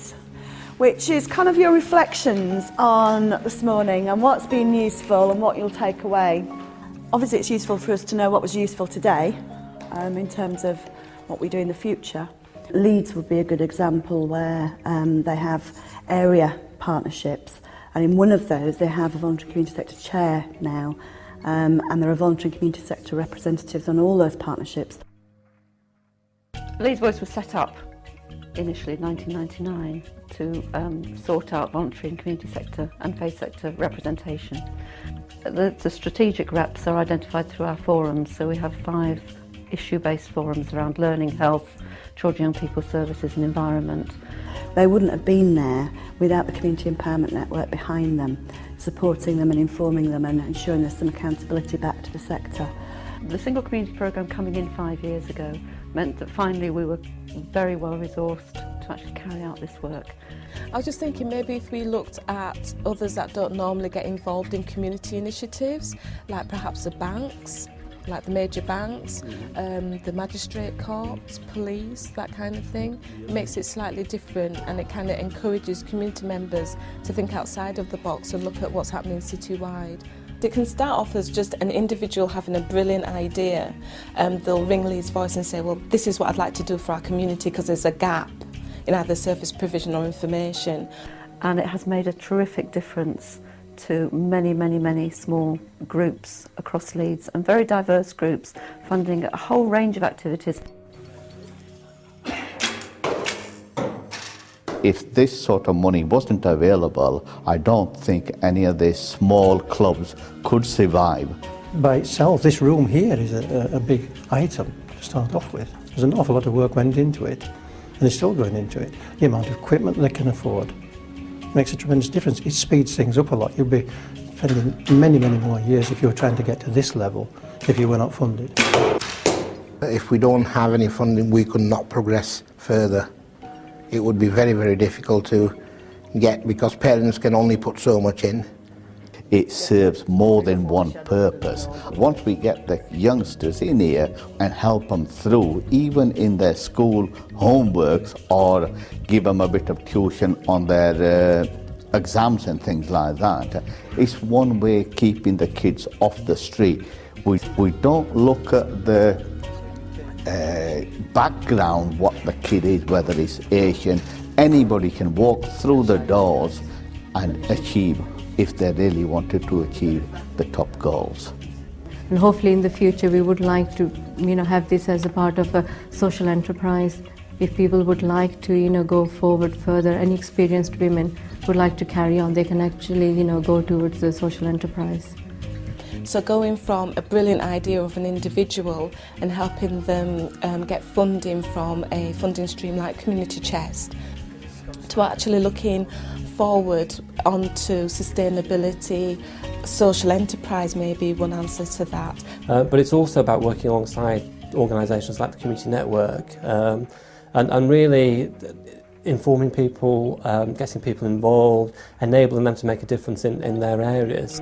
Leeds, which is kind of your reflections on this morning and what's been useful and what you'll take away. Obviously it's useful for us to know what was useful today in terms of what we do in the future. Leeds would be a good example where they have area partnerships, and in one of those they have a voluntary community sector chair now, and there are voluntary community sector representatives on all those partnerships. Leeds Voice was set up initially in 1999 to sort out voluntary and community sector and faith sector representation. The strategic reps are identified through our forums, so we have 5 issue-based forums around learning, health, children, young people services and environment. They wouldn't have been there without the Community Empowerment Network behind them, supporting them and informing them and ensuring there's some accountability back to the sector. The single community programme coming in 5 years ago meant that finally we were very well resourced to actually carry out this work. I was just thinking maybe if we looked at others that don't normally get involved in community initiatives, like perhaps the banks, like the major banks, the magistrate corps, police, that kind of thing. It makes it slightly different, and it kind of encourages community members to think outside of the box and look at what's happening citywide. It can start off as just an individual having a brilliant idea. They'll ring Leeds Voice and say, well, this is what I'd like to do for our community because there's a gap in either service provision or information. And it has made a terrific difference to many small groups across Leeds, and very diverse groups, funding a whole range of activities. If this sort of money wasn't available, I don't think any of these small clubs could survive. By itself, this room here is a big item to start off with. There's an awful lot of work went into it, and they're still going into it. The amount of equipment they can afford makes a tremendous difference. It speeds things up a lot. You'll be spending many more years if you're trying to get to this level if you were not funded. If we don't have any funding, we could not progress further. It would be very difficult to get, because parents can only put so much in. It serves more than one purpose. Once we get the youngsters in here and help them through, even in their school homeworks, or give them a bit of tuition on their exams and things like that, it's one way keeping the kids off the street. We don't look at the background, what the kid is, whether it's Asian. Anybody can walk through the doors and achieve, if they really wanted to achieve the top goals. And hopefully in the future we would like to have this as a part of a social enterprise. If people would like to go forward further, any experienced women would like to carry on, they can actually go towards the social enterprise. So going from a brilliant idea of an individual and helping them get funding from a funding stream like Community Chest, to actually looking forward onto sustainability, social enterprise may be one answer to that. But it's also about working alongside organisations like the Community Network and really informing people, getting people involved, enabling them to make a difference in their areas.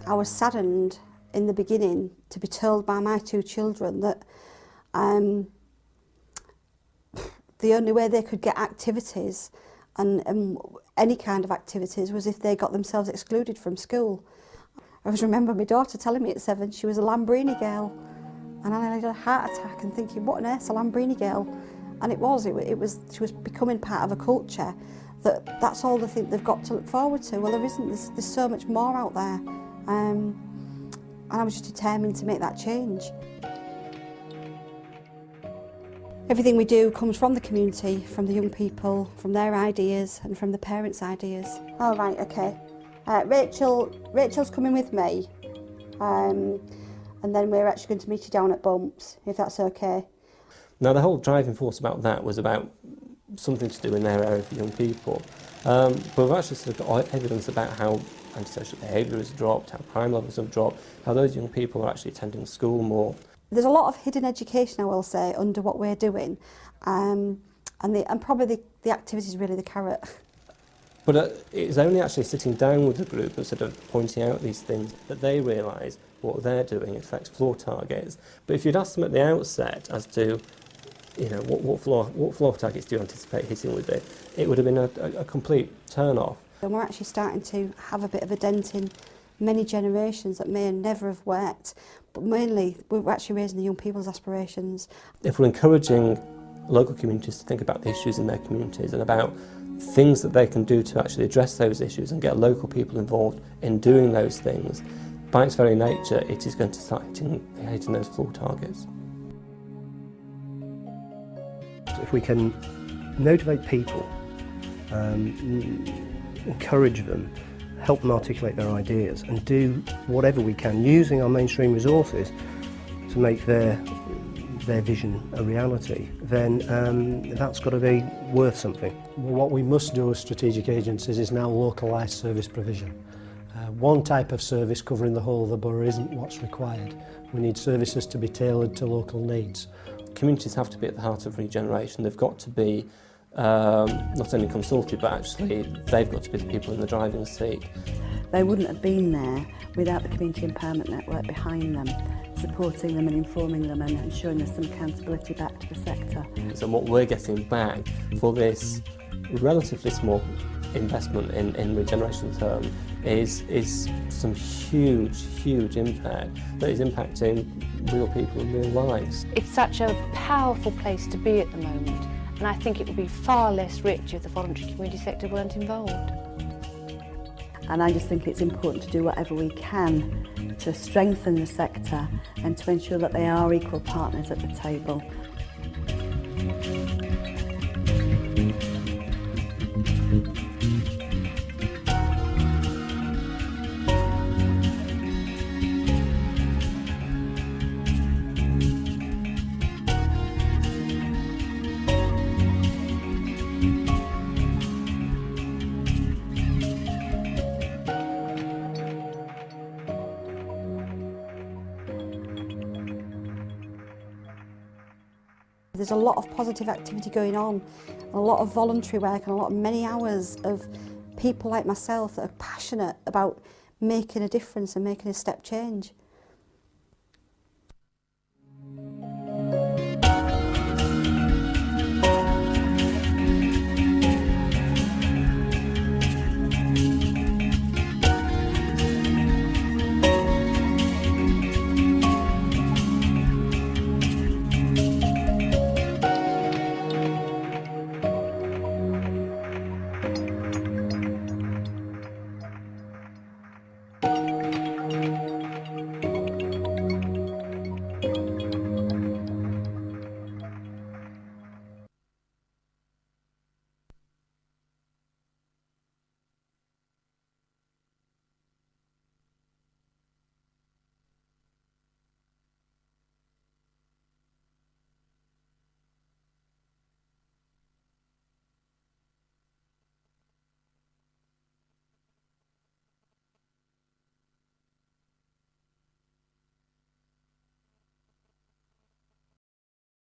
I was saddened in the beginning to be told by my 2 children that the only way they could get activities and any kind of activities was if they got themselves excluded from school. I always remember my daughter telling me at 7 she was a Lambrini girl, and I had a heart attack and thinking, what on earth's a Lambrini girl? And it was she was becoming part of a culture that's all they think they've got to look forward to. Well, there isn't. There's so much more out there. And I was just determined to make that change. Everything we do comes from the community, from the young people, from their ideas and from the parents' ideas. Oh, right, okay. Rachel's coming with me, and then we're actually going to meet you down at Bumps, if that's okay. Now, the whole driving force about that was about something to do in their area for young people. But we've actually sort of got evidence about how antisocial behaviour has dropped, how crime levels have dropped, how those young people are actually attending school more. There's a lot of hidden education, I will say, under what we're doing, and probably the activity is really the carrot. But it's only actually sitting down with the group and sort of pointing out these things that they realise what they're doing affects floor targets. But if you'd asked them at the outset as to, you know, what floor targets do you anticipate hitting with it would have been a complete turn-off. And we're actually starting to have a bit of a dent in many generations that may never have worked, but mainly we're actually raising the young people's aspirations. If we're encouraging local communities to think about the issues in their communities and about things that they can do to actually address those issues and get local people involved in doing those things, by its very nature it is going to start hitting those floor targets. If we can motivate people, encourage them, help them articulate their ideas and do whatever we can using our mainstream resources to make their vision a reality, then that's got to be worth something. Well, what we must do as strategic agencies is now localise service provision. One type of service covering the whole of the borough isn't what's required. We need services to be tailored to local needs. Communities have to be at the heart of regeneration. They've got to be not only consulted, but actually they've got to be the people in the driving seat. They wouldn't have been there without the Community Empowerment Network behind them, supporting them and informing them and ensuring there's some accountability back to the sector. So what we're getting back for this relatively small investment in regeneration term is some huge impact that is impacting real people in real lives. It's such a powerful place to be at the moment, and I think it would be far less rich if the voluntary community sector weren't involved. And I just think it's important to do whatever we can to strengthen the sector and to ensure that they are equal partners at the table. There's a lot of positive activity going on, a lot of voluntary work and many hours of people like myself that are passionate about making a difference and making a step change.